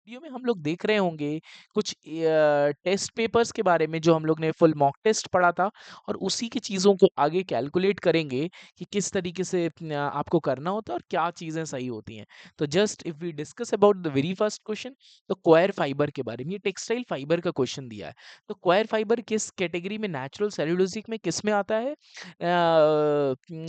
Video में हम लोग देख रहे होंगे कुछ टेस्ट पेपर्स के बारे में जो हम लोग ने फुल मॉक टेस्ट पढ़ा था और उसी की चीज़ों को आगे कैलकुलेट करेंगे कि किस तरीके से आपको करना होता है और क्या चीज़ें सही होती हैं। तो just if we discuss about the very first question, तो क्वायर फाइबर के बारे में, ये टेक्सटाइल फाइबर का क्वेश्चन दिया है। तो क्वायर फाइबर किस कैटेगरी में, नेचुरल सेल्यूलोसिक में किस में आता है?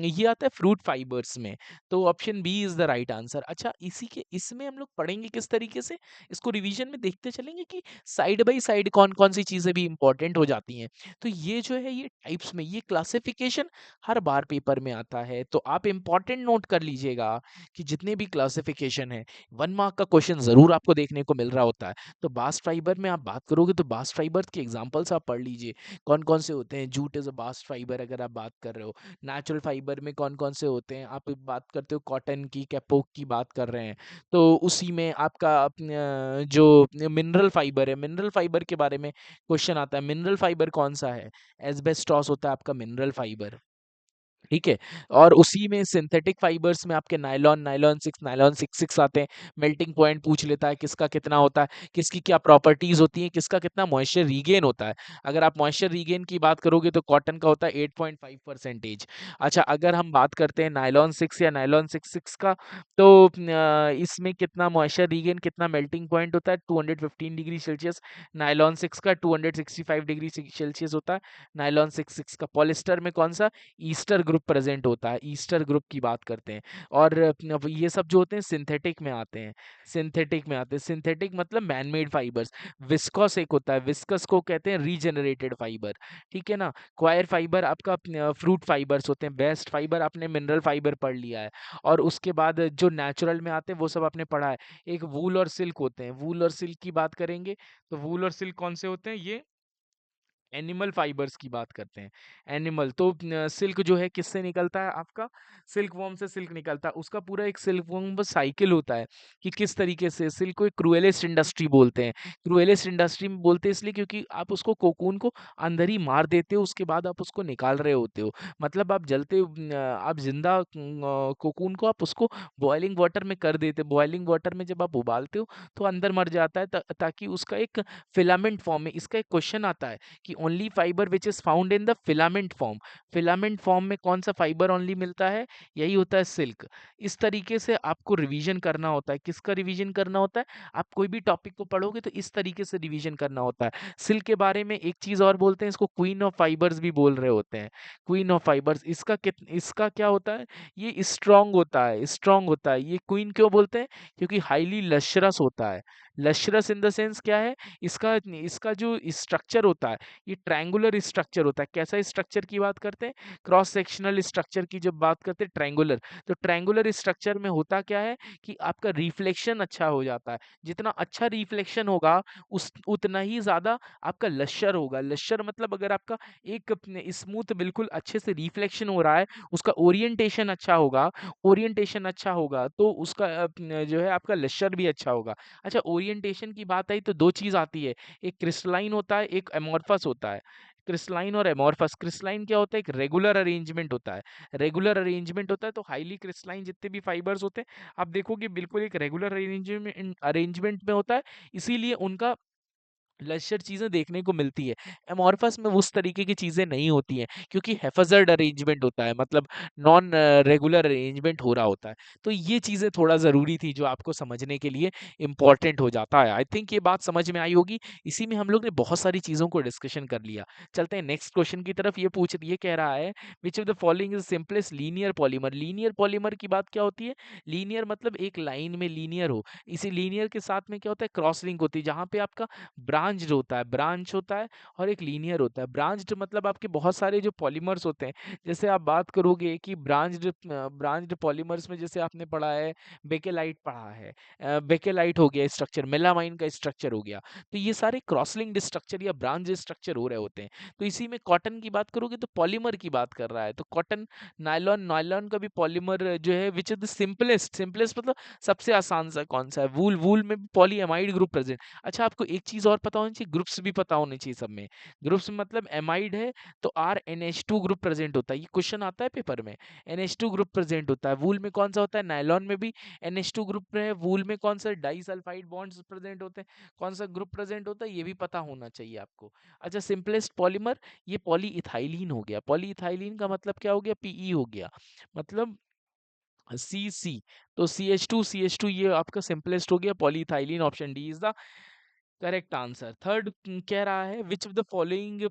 ये आता है फ्रूट फाइबर्स में। तो option B is the right answer. अच्छा, इसी के इसमें हम लोग पढ़ेंगे किस तरीके से, इसको रिवीजन में देखते चलेंगे कि साइड बाय साइड कौन-कौन सी चीज़ें भी इम्पोर्टेंट हो जाती हैं। तो ये जो है ये टाइप्स में ये क्लासिफिकेशन हर बार पेपर में आता है। तो आप इम्पोर्टेंट नोट कर लीजिएगा कि जितने भी क्लासिफिकेशन है 1 मार्क का क्वेश्चन ज़रूर आपको देखने को मिल रहा होता है। तो बास्ट फाइबर में आप बात करोगे तो बास्ट फाइबर्स के एग्ज़ाम्पल्स आप पढ़ लीजिए। कौन-कौन से होते हैं? Jute is a bast fibre अगर आप बात कर रहे हो। नेचुरल फाइबर में कौन-कौन से होते हैं? आप बात करते हो कॉटन की, कैपोक की बात कर रहे हैं। तो उसी में आपका जो मिनरल फाइबर है, मिनरल फाइबर के बारे में क्वेश्चन आता है। मिनरल फाइबर कौन-सा है? एस्बेस्टॉस होता है आपका मिनरल फाइबर। ठीक है? और उसी में सिंथेटिक फाइबर्स में आपके नायलॉन, नायलॉन 6 आते हैं। मेल्टिंग पॉइंट पूछ लेता है किसका कितना होता है, किसकी क्या प्रॉपर्टीज़ होती हैं, किसका कितना मॉइस्चर रीगेन होता है। अगर आप मॉइस्चर रीगेन की बात करोगे तो कॉटन का होता है 8.5%। अच्छा, अगर हम बात करते हैं नायलॉन 6 या नायलॉन 6 का, तो इसमें कितना मॉइस्चर रीगेन, कितना मेल्टिंग पॉइंट होता है 215 डिग्री सेल्सियस। नायलॉन 6 का 265 डिग्री सेल्सियस होता है। नायलॉन 6 का पॉलिएस्टर में कौन-सा ईस्टर ग्रुप प्रेजेंट होता है, ईस्टर ग्रुप की बात करते हैं। और अब ये सब जो होते हैं सिंथेटिक में आते हैं, सिंथेटिक में आते हैं। सिंथेटिक मतलब मैन मेड फाइबर्स। विस्कोस एक होता है, विस्कस को कहते हैं रीजेनरेटेड फाइबर, ठीक है ना? क्वायर फाइबर आपका फ्रूट फाइबर्स होते हैं। बेस्ट फाइबर आपने मिनरल फाइबर पढ़ लिया है। और उसके बाद जो नेचुरल में आते हैं वो सब आपने पढ़ा है। एक वूल और सिल्क होते हैं। वूल और सिल्क की बात करेंगे तो वूल और सिल्क कौन से होते हैं? ये एनिमल फाइबर्स की बात करते हैं। एनिमल तो सिल्क जो है किससे निकलता है आपका? सिल्क वर्म से सिल्क निकलता है। उसका पूरा एक सिल्क वर्म बस साइकिल होता है कि किस तरीके से सिल्क को एक क्रूएलिस्ट इंडस्ट्री बोलते हैं। क्रूएलिस्ट इंडस्ट्री में बोलते हैं इसलिए क्योंकि आप उसको कोकून को अंदर ही मार देते हो, उसके बाद आप उसको निकाल रहे होते हो। मतलब आप आप ज़िंदा कोकून को आप उसको बॉइलिंग वाटर में कर देते हो। बॉइलिंग वाटर में जब आप उबालते हो तो अंदर मर जाता है ताकि उसका एक फिलामेंट फॉर्म में। इसका एक क्वेश्चन आता है कि only fibre which is found in the filament form. Filament form में कौन सा फाइबर ओनली मिलता है? यही होता है सिल्क। इस तरीके से आपको रिवीजन करना होता है। किसका रिवीजन करना होता है? आप कोई भी टॉपिक को पढ़ोगे तो इस तरीके से रिवीजन करना होता है। सिल्क के बारे में एक चीज और बोलते हैं, इसको क्वीन ऑफ फाइबर्स भी बोल रहे होते हैं। क्वीन ऑफ फाइबर्स, इसका क्या होता है? ये स्ट्रांग होता है, स्ट्रांग होता है। ये क्वीन क्यों बोलते हैं? क्योंकि हाईली लश्रस होता है। लश्रस इन द सेंस क्या है? इसका इसका जो स्ट्रक्चर होता है ये ट्रायंगुलर स्ट्रक्चर होता है। कैसा स्ट्रक्चर की बात करते हैं? क्रॉस सेक्शनल स्ट्रक्चर की जब बात करते हैं ट्रायंगुलर, तो ट्रायंगुलर स्ट्रक्चर में होता क्या है कि आपका रिफ्लेक्शन अच्छा हो जाता है। जितना अच्छा रिफ्लेक्शन होगा उस उतना ही ज़्यादा आपका लश्यर होगा। लश्यर मतलब अगर आपका एक स्मूथ बिल्कुल अच्छे से रिफ्लेक्शन हो रहा है, उसका ओरिएंटेशन अच्छा होगा तो उसका जो है आपका लश्यर भी अच्छा होगा। अच्छा, ओरिएंटेशन की बात आई तो 2 चीज़ आती है। एक क्रिस्टलाइन होता है, एक एमॉर्फस होता है। क्रिस्टलाइन और एमॉर्फस। क्रिस्टलाइन क्या होता है? एक रेगुलर अरेंजमेंट होता है। रेगुलर अरेंजमेंट होता है तो हाईली क्रिस्टलाइन जितने भी फाइबर्स होते हैं, आप देखोगे बिल्कुल एक रेगुलर अरेंजमेंट में होता है, इसीलिए उनका लेज़र चीज़ें देखने को मिलती है। एमॉर्फस में उस तरीके की चीज़ें नहीं होती हैं क्योंकि हैफ़ज़र्ड अरेंजमेंट होता है, मतलब नॉन रेगुलर अरेंजमेंट हो रहा होता है। तो ये चीज़ें थोड़ा ज़रूरी थी जो आपको समझने के लिए इम्पोर्टेंट हो जाता है। आई थिंक ये बात समझ में आई होगी। इसी में हम लोग ने बहुत सारी चीज़ों को डिस्कशन कर लिया। चलते हैं नेक्स्ट क्वेश्चन की तरफ। ये कह रहा है which of the following is simplest linear polymer. Linear polymer की बात क्या होती है? लीनियर मतलब एक लाइन में लीनियर हो। इसी लीनियर के साथ में क्या होता है? क्रॉस लिंक होती है जहाँ पे आपका ब्रांच्ड होता है, ब्रांच होता है और एक लीनियर होता है। ब्रांच्ड मतलब आपके बहुत सारे जो पॉलीमर्स होते हैं, जैसे आप बात करोगे कि ब्रांच्ड पॉलीमर्स में जैसे आपने पढ़ा है, बेकेलाइट पढ़ा है। बेकेलाइट हो गया स्ट्रक्चर, मेलामाइन का स्ट्रक्चर हो गया। तो ये सारे क्रॉस लिंक्ड स्ट्रक्चर या ब्रांच स्ट्रक्चर हो रहे होते हैं। तो इसी में कॉटन की बात करोगे तो पॉलीमर की बात कर रहा है। तो कॉटन, नायलॉन, नायलॉन का भी पॉलीमर जो है which is the simplest, simplest मतलब सबसे आसान सा कौन सा है? वूल, वूल में भी पॉलीएमाइड ग्रुप प्रेजेंट। अच्छा, आपको एक चीज़ और पता पता होना चाहिए, ग्रुप्स भी पता होने चाहिए सब में। ग्रुप्स मतलब एमाइड है तो RNH2 ग्रुप प्रेजेंट होता है, ये क्वेश्चन आता है पेपर में। NH2 ग्रुप प्रेजेंट होता है। वूल में कौन सा होता है? नायलॉन में भी NH2 ग्रुप है। वूल में कौन सा डाइसल्फाइड बॉन्ड्स प्रेजेंट होते हैं, कौन सा ग्रुप प्रेजेंट होता है, ये भी पता होना चाहिए आपको। अच्छा, सिंपलेस्ट पॉलीमर ये पॉलीइथाइलिन हो गया। पॉलीइथाइलिन का मतलब क्या हो गया? PE हो गया, मतलब CC। तो CH2 ये आपका सिंपलेस्ट हो गया polyethylene. Option D is the correct answer. Third कह रहा है which of the following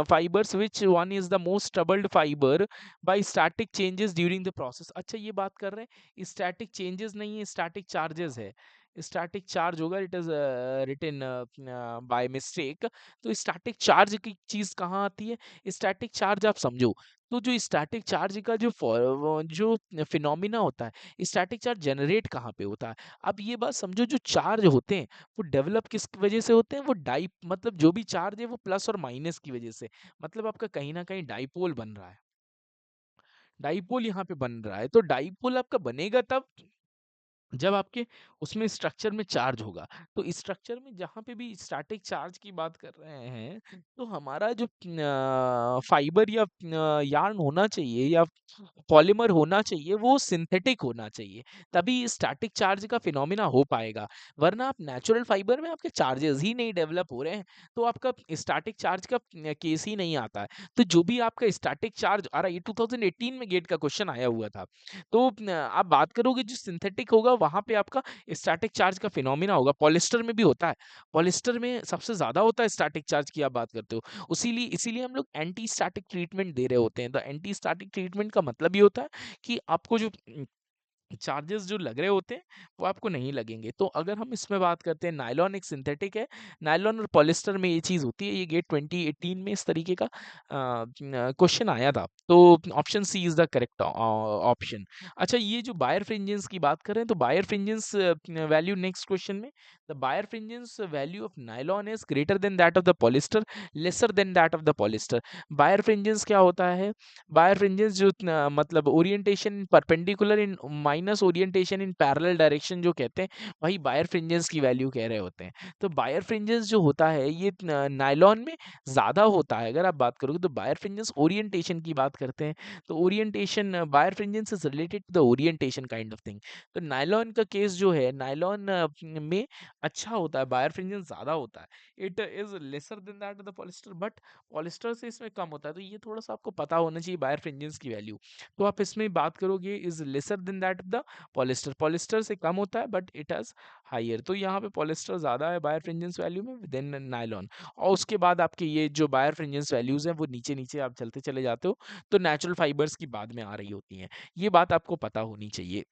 fibres, which one is the most troubled fibre by static changes during the process. अच्छा, ये बात कर रहे हैं स्टैटिक चेंजेस नहीं है, स्टैटिक चार्जेस है। स्टैटिक चार्ज होगा, it is written by mistake. तो स्टैटिक चार्ज की चीज कहाँ आती है? स्टैटिक चार्ज आप समझो, तो जो स्टैटिक चार्ज का जो फिनोमिना होता है, स्टैटिक चार्ज जनरेट कहाँ पे होता है? अब ये बात समझो, जो चार्ज होते हैं वो डेवलप किस वजह से होते हैं? वो डाई मतलब जो भी चार्ज है वो प्लस और माइनस की वजह से, मतलब आपका कहीं ना कहीं डाइपोल बन रहा है। डाइपोल यहाँ पे बन रहा है, तो डाइपोल आपका बनेगा तब जब आपके उसमें स्ट्रक्चर में चार्ज होगा। तो स्ट्रक्चर में जहाँ पे भी स्टैटिक चार्ज की बात कर रहे हैं, तो हमारा जो फाइबर या यार्न होना चाहिए या पॉलीमर होना चाहिए वो सिंथेटिक होना चाहिए, तभी स्टैटिक चार्ज का फिनोमिना हो पाएगा। वरना आप नेचुरल फाइबर में आपके चार्जेस ही नहीं डेवलप हो रहे हैं, तो आपका स्टैटिक चार्ज का केस ही नहीं आता है। तो जो भी आपका स्टैटिक चार्ज आ रहा है, ये 2018 में गेट का क्वेश्चन आया हुआ था। तो आप बात करोगे जो सिंथेटिक होगा वहां पे आपका स्टैटिक चार्ज का फिनोमिना होगा। पॉलिस्टर में भी होता है, पॉलिस्टर में सबसे ज्यादा होता है स्टैटिक चार्ज की आप बात करते हो। इसीलिए इसीलिए हम लोग एंटी स्टैटिक ट्रीटमेंट दे रहे होते हैं। तो एंटी स्टैटिक ट्रीटमेंट का मतलब ये होता है कि आपको जो चार्जेस जो लग रहे होते हैं वो आपको नहीं लगेंगे। तो अगर हम इसमें बात करते हैं, नायलॉन एक सिंथेटिक है, नायलॉन और पॉलिस्टर में ये चीज़ होती है। ये गेट 2018 में इस तरीके का क्वेश्चन आया था। तो option C is the correct option. अच्छा, ये जो बायर फ्रिंजेंस की बात करें तो birefringence value next question में, the birefringence value of nylon is greater than that of the polyester, lesser than that of the polyester. Birefringence क्या होता है? बायर फ्रिंजेस जो मतलब orientation perpendicular in minus orientation in parallel direction जो कहते हैं, वही buyer fringes की वैल्यू कह रहे होते हैं। तो बायर फ्रिंजेस जो होता है ये नायलॉन में ज़्यादा होता है। अगर आप बात करोगे तो बायर फ्रिंजेस ओरिएंटेशन की बात करते हैं, तो orientation birefringence is related to the orientation kind of thing. तो नायलॉन का केस जो है, नायलॉन में अच्छा होता है, बायर फ्रिंजेस ज़्यादा होता है। It is lesser than that of the polyester, but polyester से इसमें कम होता है। तो ये थोड़ा-सा आपको पता होना चाहिए बायर फ्रिंजेंस की वैल्यू। तो आप इसमें बात करोगे is laser than that of the polyester, polyester से कम होता है बट इट हैज़ हायर। तो यहाँ पे पॉलिस्टर ज़्यादा है बायर फ्रिंजेंस वैल्यू में देन नायलॉन। और उसके बाद आपके ये जो बायर फ्रिंजेंस वैल्यूज़ हैं वो नीचे-नीचे आप चलते चले जाते हो, तो नेचुरल फाइबर्स की बाद में आ रही होती हैं। ये बात आपको पता होनी चाहिए।